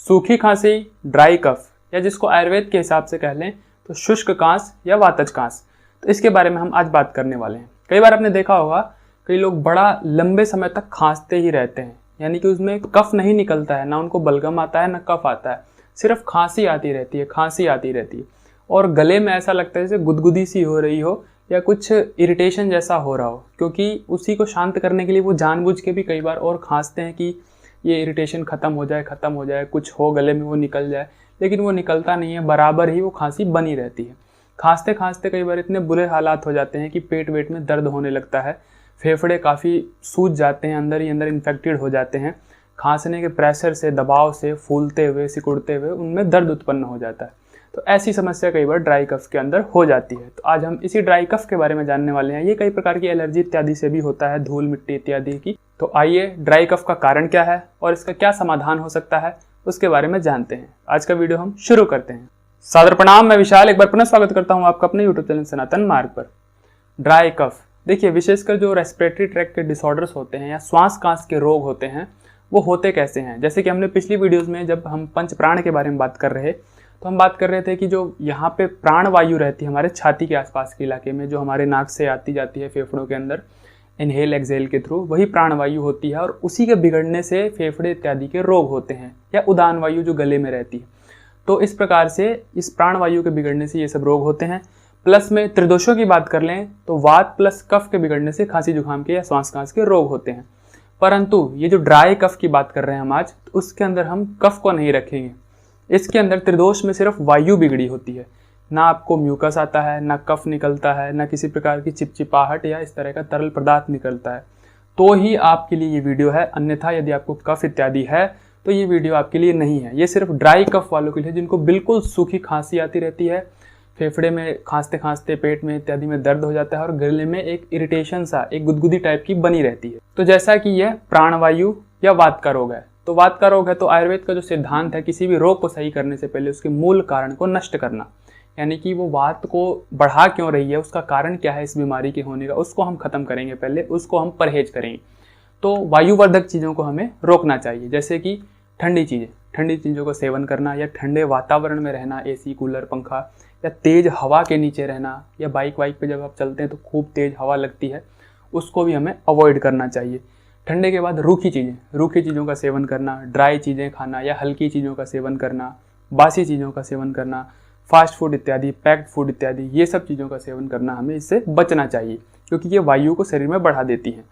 सूखी खांसी, dry cough, या जिसको आयुर्वेद के हिसाब से कह लें तो शुष्क कांस या वातज कांस, तो इसके बारे में हम आज बात करने वाले हैं। कई बार आपने देखा होगा कई लोग बड़ा लंबे समय तक खांसते ही रहते हैं, यानी कि उसमें कफ नहीं निकलता है, ना उनको बलगम आता है ना कफ आता है, सिर्फ खांसी आती रहती है, खांसी आती रहती है। और गले में ऐसा लगता है जैसे गुदगुदी सी हो रही हो या कुछ इरिटेशन जैसा हो रहा हो, क्योंकि उसी को शांत करने के लिए वो जानबूझ के भी कई बार और खांसते हैं कि ये इरिटेशन ख़त्म हो जाए, कुछ हो गले में वो निकल जाए, लेकिन वो निकलता नहीं है, बराबर ही वो खांसी बनी रहती है। खांसते खांसते कई बार इतने बुरे हालात हो जाते हैं कि पेट वेट में दर्द होने लगता है, फेफड़े काफ़ी सूज जाते हैं, अंदर ही अंदर इन्फेक्टेड हो जाते हैं। खांसने के प्रेशर से, दबाव से फूलते हुए, सिकुड़ते हुए उनमें दर्द उत्पन्न हो जाता है। तो ऐसी समस्या कई बार ड्राई कफ के अंदर हो जाती है। तो आज हम इसी ड्राई कफ के बारे में जानने वाले हैं। ये कई प्रकार की एलर्जी इत्यादि से भी होता है, धूल मिट्टी इत्यादि की। तो आइए ड्राई कफ का कारण क्या है और इसका क्या समाधान हो सकता है उसके बारे में जानते हैं। आज का वीडियो हम शुरू करते हैं। सादर प्रणाम, मैं विशाल एक बार पुनः स्वागत करता हूँ आपका अपने यूट्यूब चैनल सनातन मार्ग पर। ड्राई कफ, देखिए विशेषकर जो रेस्पिरेटरी ट्रैक्ट के डिसऑर्डर्स होते हैं या श्वास कांस के रोग होते हैं, वो होते कैसे हैं। जैसे कि हमने पिछली वीडियोज़ में जब हम पंच प्राण के बारे में बात कर रहे तो हम बात कर रहे थे कि जो यहाँ पे प्राण वायु रहती है हमारे छाती के आसपास के इलाके में, जो हमारे नाक से आती जाती है फेफड़ों के अंदर इनहेल एक्सेल के थ्रू, वही प्राण वायु होती है। और उसी के बिगड़ने से फेफड़े इत्यादि के रोग होते हैं, या उदान वायु जो गले में रहती है। तो इस प्रकार से इस प्राण वायु के बिगड़ने से ये सब रोग होते हैं। प्लस में त्रिदोषों की बात कर लें तो वात प्लस कफ के बिगड़ने से खांसी जुकाम के या श्वास कांस के रोग होते हैं। परंतु ये जो ड्राई कफ की बात कर रहे हैं हम आज, तो उसके अंदर हम कफ को नहीं रखेंगे। इसके अंदर त्रिदोष में सिर्फ वायु बिगड़ी होती है, ना आपको म्यूकस आता है, ना कफ निकलता है, ना किसी प्रकार की चिपचिपाहट या इस तरह का तरल पदार्थ निकलता है। तो ही आपके लिए ये वीडियो है, अन्यथा यदि आपको कफ इत्यादि है तो ये वीडियो आपके लिए नहीं है। ये सिर्फ ड्राई कफ वालों के लिए, जिनको बिल्कुल सूखी खांसी आती रहती है, फेफड़े में खांसते खांसते पेट में इत्यादि में दर्द हो जाता है और गले में एक इरिटेशन सा, एक गुदगुदी टाइप की बनी रहती है। तो जैसा कि यह प्राणवायु या वात का रोग है, तो वात का रोग है तो आयुर्वेद का जो सिद्धांत है, किसी भी रोग को सही करने से पहले उसके मूल कारण को नष्ट करना, यानी कि वो वात को बढ़ा क्यों रही है, उसका कारण क्या है इस बीमारी के होने का, उसको हम खत्म करेंगे पहले, उसको हम परहेज करेंगे। तो वायुवर्धक चीज़ों को हमें रोकना चाहिए, जैसे कि ठंडी चीज़ों का सेवन करना, या ठंडे वातावरण में रहना, एसी कूलर पंखा, या तेज़ हवा के नीचे रहना, या बाइक पे जब आप चलते हैं तो खूब तेज़ हवा लगती है, उसको भी हमें अवॉइड करना चाहिए। ठंडे के बाद रूखी चीज़ों का सेवन करना, ड्राई चीज़ें खाना या हल्की चीज़ों का सेवन करना, बासी चीज़ों का सेवन करना, फास्ट फूड इत्यादि, पैक्ड फूड इत्यादि, ये सब चीज़ों का सेवन करना, हमें इससे बचना चाहिए, क्योंकि ये वायु को शरीर में बढ़ा देती हैं।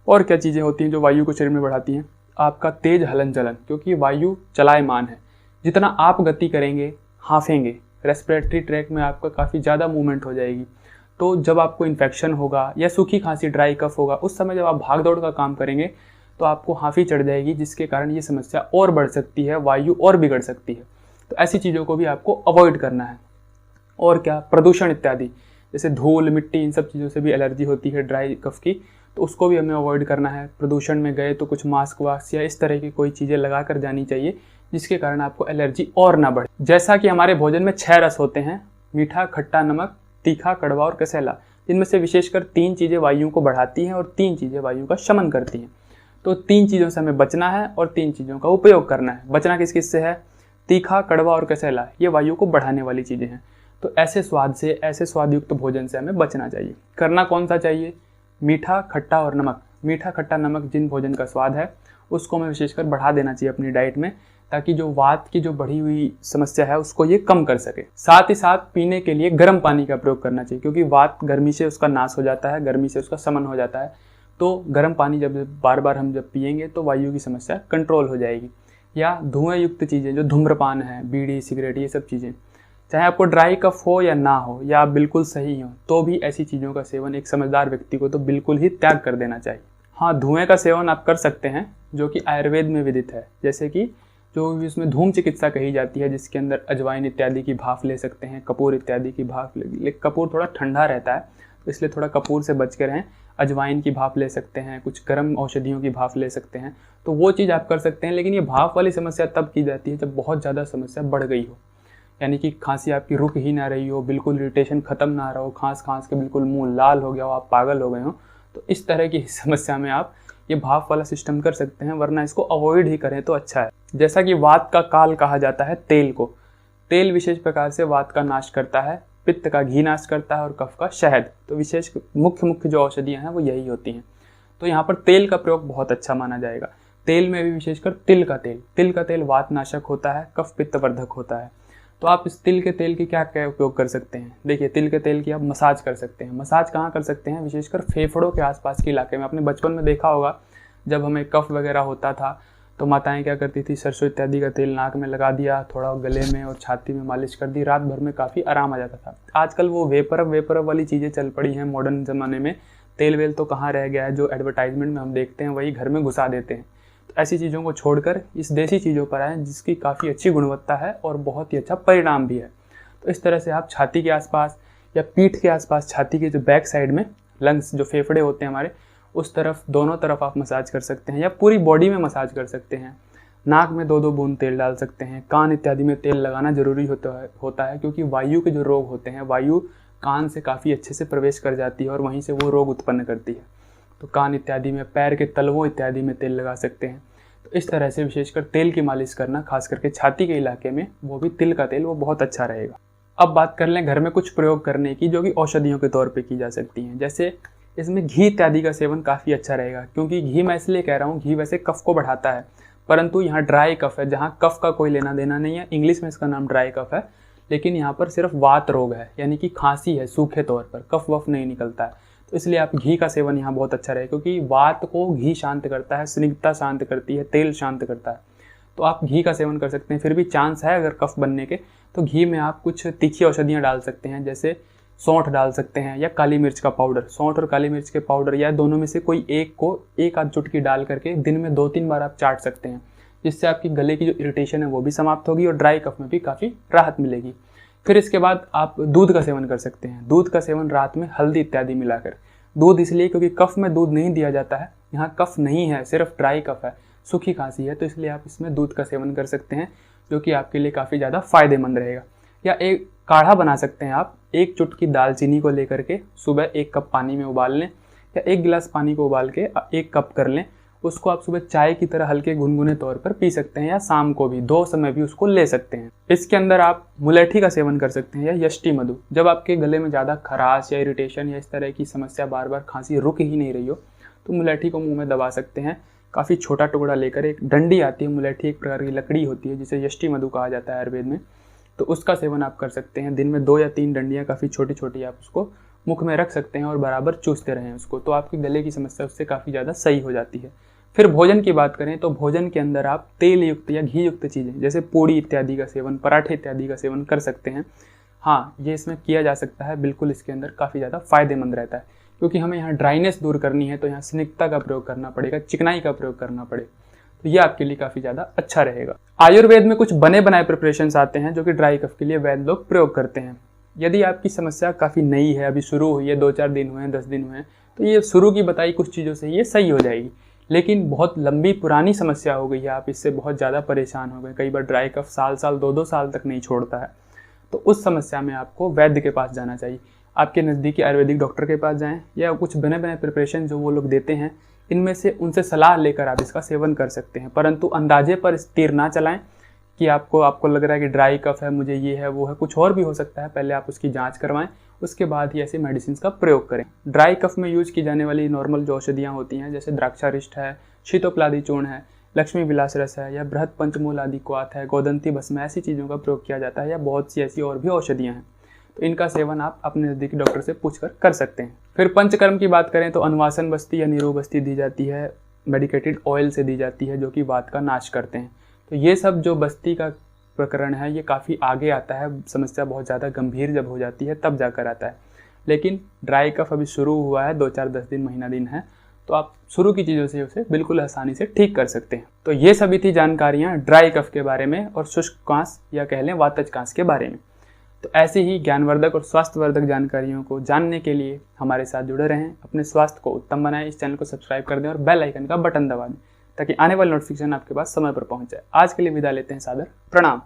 और क्या चीज़ें होती हैं जो वायु को शरीर में बढ़ाती हैं? आपका तेज हलन चलन, क्योंकि वायु चलायमान है। जितना आप गति करेंगे, हाँफेंगे, रेस्पिरेटरी ट्रैक में आपका काफ़ी ज़्यादा मूवमेंट हो जाएगी। तो जब आपको इन्फेक्शन होगा या सूखी खांसी, ड्राई कफ होगा, उस समय जब आप भाग दौड़ का काम करेंगे तो आपको हांफी चढ़ जाएगी, जिसके कारण ये समस्या और बढ़ सकती है, वायु और बिगड़ सकती है। तो ऐसी चीज़ों को भी आपको अवॉइड करना है। और क्या, प्रदूषण इत्यादि, जैसे धूल मिट्टी, इन सब चीज़ों से भी एलर्जी होती है ड्राई कफ की, तो उसको भी हमें अवॉइड करना है। प्रदूषण में गए तो कुछ मास्क वास्क या इस तरह की कोई चीज़ें लगा कर जानी चाहिए, जिसके कारण आपको एलर्जी और ना बढ़े। जैसा कि हमारे भोजन में 6 रस होते हैं, मीठा, खट्टा, नमक, तीखा, कड़वा और कसैला, जिनमें से विशेषकर 3 चीज़ें वायु को बढ़ाती हैं और 3 चीज़ें वायु का शमन करती हैं। तो 3 चीज़ों से हमें बचना है और 3 चीज़ों का उपयोग करना है। बचना किस किस से है? तीखा, कड़वा और कसैला, ये वायु को बढ़ाने वाली चीज़ें हैं। तो ऐसे स्वादयुक्त भोजन से हमें बचना चाहिए। करना कौन सा चाहिए? मीठा, खट्टा और नमक। मीठा, खट्टा, नमक जिन भोजन का स्वाद है उसको हमें विशेषकर बढ़ा देना चाहिए अपनी डाइट में, ताकि जो वात की जो बढ़ी हुई समस्या है उसको ये कम कर सके। साथ ही साथ पीने के लिए गर्म पानी का प्रयोग करना चाहिए, क्योंकि वात गर्मी से उसका नाश हो जाता है, गर्मी से उसका शमन हो जाता है। तो गर्म पानी जब बार बार हम जब पिएंगे तो वायु की समस्या कंट्रोल हो जाएगी। या धुएं युक्त चीज़ें, जो धूम्रपान है, बीड़ी, सिगरेट, ये सब चीज़ें, चाहे आपको ड्राई कफ हो या ना हो, या आप बिल्कुल सही हो, तो भी ऐसी चीज़ों का सेवन एक समझदार व्यक्ति को तो बिल्कुल ही त्याग कर देना चाहिए। हाँ, धुएँ का सेवन आप कर सकते हैं, जो कि आयुर्वेद में विदित है, जैसे कि जो इसमें धूम चिकित्सा कही जाती है, जिसके अंदर अजवाइन इत्यादि की भाप ले सकते हैं, कपूर इत्यादि की भाप ले। कपूर थोड़ा ठंडा रहता है, तो इसलिए थोड़ा कपूर से बच कर रहें। अजवाइन की भाप ले सकते हैं, कुछ गर्म औषधियों की भाप ले सकते हैं, तो वो चीज़ आप कर सकते हैं। लेकिन ये भाप वाली समस्या तब की जाती है जब बहुत ज़्यादा समस्या बढ़ गई हो, यानी कि खांसी आपकी रुक ही ना रही हो, बिल्कुल इरिटेशन ख़त्म ना रहा हो, खांस के बिल्कुल मुंह लाल हो गया हो, आप पागल हो गए हो, तो इस तरह की समस्या में आप ये भाप वाला सिस्टम कर सकते हैं, वरना इसको अवॉइड ही करें तो अच्छा है। जैसा कि वात का काल कहा जाता है तेल को, तेल विशेष प्रकार से वात का नाश करता है, पित्त का घी नाश करता है और कफ का शहद। तो विशेष मुख्य जो औषधियाँ हैं वो यही होती हैं। तो यहाँ पर तेल का प्रयोग बहुत अच्छा माना जाएगा। तेल में भी विशेषकर तिल का तेल वात नाशक होता है, कफ पित्त वर्धक होता है। तो आप इस तिल के तेल की क्या क्या उपयोग कर सकते हैं। देखिए, तिल के तेल की आप मसाज कर सकते हैं। मसाज कहाँ कर सकते हैं, विशेषकर फेफड़ों के आसपास के इलाके में। आपने बचपन में देखा होगा, जब हमें कफ वगैरह होता था तो माताएं क्या करती थी, सरसों इत्यादि का तेल नाक में लगा दिया, थोड़ा गले में और छाती में मालिश कर दी, रात भर में काफ़ी आराम आ जाता था। आजकल वो वेपर वाली चीज़ें चल पड़ी हैं मॉडर्न ज़माने में। तेल वेल तो कहाँ रह गया है, जो एडवर्टाइजमेंट में हम देखते हैं वही घर में घुसा देते हैं। तो ऐसी चीज़ों को छोड़कर इस देसी चीज़ों पर आएँ जिसकी काफ़ी अच्छी गुणवत्ता है और बहुत ही अच्छा परिणाम भी है। तो इस तरह से आप छाती के आसपास या पीठ के आसपास, छाती के जो बैक साइड में लंग्स, जो फेफड़े होते हैं हमारे, उस तरफ, दोनों तरफ आप मसाज कर सकते हैं या पूरी बॉडी में मसाज कर सकते हैं। नाक में 2-2 बूंद तेल डाल सकते हैं। कान इत्यादि में तेल लगाना जरूरी होता है क्योंकि वायु के जो रोग होते हैं, वायु कान से काफ़ी अच्छे से प्रवेश कर जाती है और वहीं से वो रोग उत्पन्न करती है। तो कान इत्यादि में, पैर के तलवों इत्यादि में तेल लगा सकते हैं। तो इस तरह से विशेषकर तेल की मालिश करना, खास करके छाती के इलाके में, वो भी तिल का तेल, वो बहुत अच्छा रहेगा। अब बात कर लें घर में कुछ प्रयोग करने की, जो कि औषधियों के तौर पर की जा सकती हैं। जैसे इसमें घी इत्यादि का सेवन काफ़ी अच्छा रहेगा, क्योंकि घी, मैं इसलिए कह रहा हूँ, घी वैसे कफ को बढ़ाता है, परंतु यहाँ ड्राई कफ है, जहाँ कफ का कोई लेना देना नहीं है। इंग्लिश में इसका नाम ड्राई कफ है, लेकिन यहाँ पर सिर्फ वात रोग है, यानी कि खांसी है सूखे तौर पर, कफ वफ नहीं निकलता है। तो इसलिए आप घी का सेवन यहाँ बहुत अच्छा रहेगा, क्योंकि वात को घी शांत करता है, स्निग्धता शांत करती है, तेल शांत करता है। तो आप घी का सेवन कर सकते हैं। फिर भी चांस है अगर कफ बनने के, तो घी में आप कुछ तीखी औषधियाँ डाल सकते हैं, जैसे सौंठ डाल सकते हैं या काली मिर्च का पाउडर। सौंठ और काली मिर्च के पाउडर या दोनों में से कोई एक को 1 आध चुटकी डाल करके दिन में 2-3 बार आप चाट सकते हैं, जिससे आपकी गले की जो इरिटेशन है वो भी समाप्त होगी और ड्राई कफ में भी काफ़ी राहत मिलेगी। फिर इसके बाद आप दूध का सेवन कर सकते हैं। दूध का सेवन रात में हल्दी इत्यादि मिलाकर। दूध इसलिए क्योंकि कफ में दूध नहीं दिया जाता है, यहाँ कफ नहीं है, सिर्फ ड्राई कफ है, सूखी खांसी है, तो इसलिए आप इसमें दूध का सेवन कर सकते हैं, जो कि आपके लिए काफ़ी ज़्यादा फायदेमंद रहेगा। या एक काढ़ा बना सकते हैं आप, 1 चुटकी दालचीनी को लेकर के सुबह 1 कप पानी में उबाल लें, या 1 गिलास पानी को उबाल के 1 कप कर लें। उसको आप सुबह चाय की तरह हल्के गुनगुने तौर पर पी सकते हैं, या शाम को भी 2 समय भी उसको ले सकते हैं। इसके अंदर आप मुलेठी का सेवन कर सकते हैं या यष्टि मधु। जब आपके गले में ज़्यादा खराश या इरिटेशन या इस तरह की समस्या, बार बार खांसी रुक ही नहीं रही हो, तो मुलेठी को मुंह में दबा सकते हैं। काफ़ी छोटा टुकड़ा लेकर, एक डंडी आती है, मुलेठी एक प्रकार की लकड़ी होती है जिसे यष्टि मधु कहा जाता है आयुर्वेद में, तो उसका सेवन आप कर सकते हैं। दिन में 2 या 3 डंडियाँ काफ़ी छोटी छोटी आप उसको मुख में रख सकते हैं और बराबर चूसते रहें उसको, तो आपके गले की समस्या उससे काफ़ी ज़्यादा सही हो जाती है। फिर भोजन की बात करें तो भोजन के अंदर आप तेल युक्त या घी युक्त चीज़ें जैसे पूड़ी इत्यादि का सेवन, पराठे इत्यादि का सेवन कर सकते हैं। हाँ, ये इसमें किया जा सकता है, बिल्कुल इसके अंदर काफ़ी ज़्यादा फायदेमंद रहता है, क्योंकि हमें यहाँ ड्राइनेस दूर करनी है, तो यहाँ स्निग्धता का प्रयोग करना पड़ेगा, चिकनाई का प्रयोग करना पड़ेगा, तो ये आपके लिए काफ़ी ज़्यादा अच्छा रहेगा। आयुर्वेद में कुछ बने बनाए प्रिपरेशंस आते हैं जो कि ड्राई कफ के लिए वैद्य लोग प्रयोग करते हैं। यदि आपकी समस्या काफ़ी नई है, अभी शुरू हुई है, 2-4 दिन हुए हैं, 10 दिन हुए हैं, तो ये शुरू की बताई कुछ चीज़ों से ये सही हो जाएगी। लेकिन बहुत लंबी पुरानी समस्या हो गई है, आप इससे बहुत ज़्यादा परेशान हो गए, कई बार ड्राई कफ साल 2-2 साल तक नहीं छोड़ता है, तो उस समस्या में आपको वैद्य के पास जाना चाहिए। आपके नज़दीकी आयुर्वेदिक डॉक्टर के पास जाएं, या कुछ बने बनाए प्रिपरेशन जो वो लोग देते हैं, इनमें से उनसे सलाह लेकर आप इसका सेवन कर सकते हैं। परंतु अंदाजे पर तीर ना चलाएं कि आपको लग रहा है कि ड्राई कफ है, मुझे ये है वो है, कुछ और भी हो सकता है। पहले आप उसकी जांच करवाएं, उसके बाद ही ऐसे मेडिसिन का प्रयोग करें। ड्राई कफ में यूज की जाने वाली नॉर्मल जो औषधियाँ होती हैं, जैसे द्राक्षारिष्ट है, शीतोपलादी चूर्ण है, लक्ष्मी विलास रस है, या बृहद पंचमूल आदि क्वाथ है, गोदंती भस्म, ऐसी चीज़ों का प्रयोग किया जाता है, या बहुत सी ऐसी और भी औषधियाँ हैं। तो इनका सेवन आप अपने नज़दीकी डॉक्टर से पूछकर कर सकते हैं। फिर पंचकर्म की बात करें तो अनुवासन बस्ती या नीरो बस्ती दी जाती है, मेडिकेटेड ऑयल से दी जाती है, जो कि वात का नाश करते हैं। तो ये सब जो बस्ती का प्रकरण है, ये काफ़ी आगे आता है, समस्या बहुत ज़्यादा गंभीर जब हो जाती है तब जाकर आता है। लेकिन ड्राई कफ अभी शुरू हुआ है, 2-4 10 दिन महीना दिन है, तो आप शुरू की चीज़ों से उसे बिल्कुल आसानी से ठीक कर सकते हैं। तो ये सभी थी जानकारियाँ ड्राई कफ के बारे में और शुष्क कांस या कह लें वातज कांस के बारे में। तो ऐसे ही ज्ञानवर्धक और स्वास्थ्यवर्धक जानकारियों को जानने के लिए हमारे साथ जुड़े रहें, अपने स्वास्थ्य को उत्तम बनाएं, इस चैनल को सब्सक्राइब कर दें और बेल आइकन का बटन दबा दें, ताकि आने वाली नोटिफिकेशन आपके पास समय पर पहुंच जाए। आज के लिए विदा लेते हैं, सादर प्रणाम।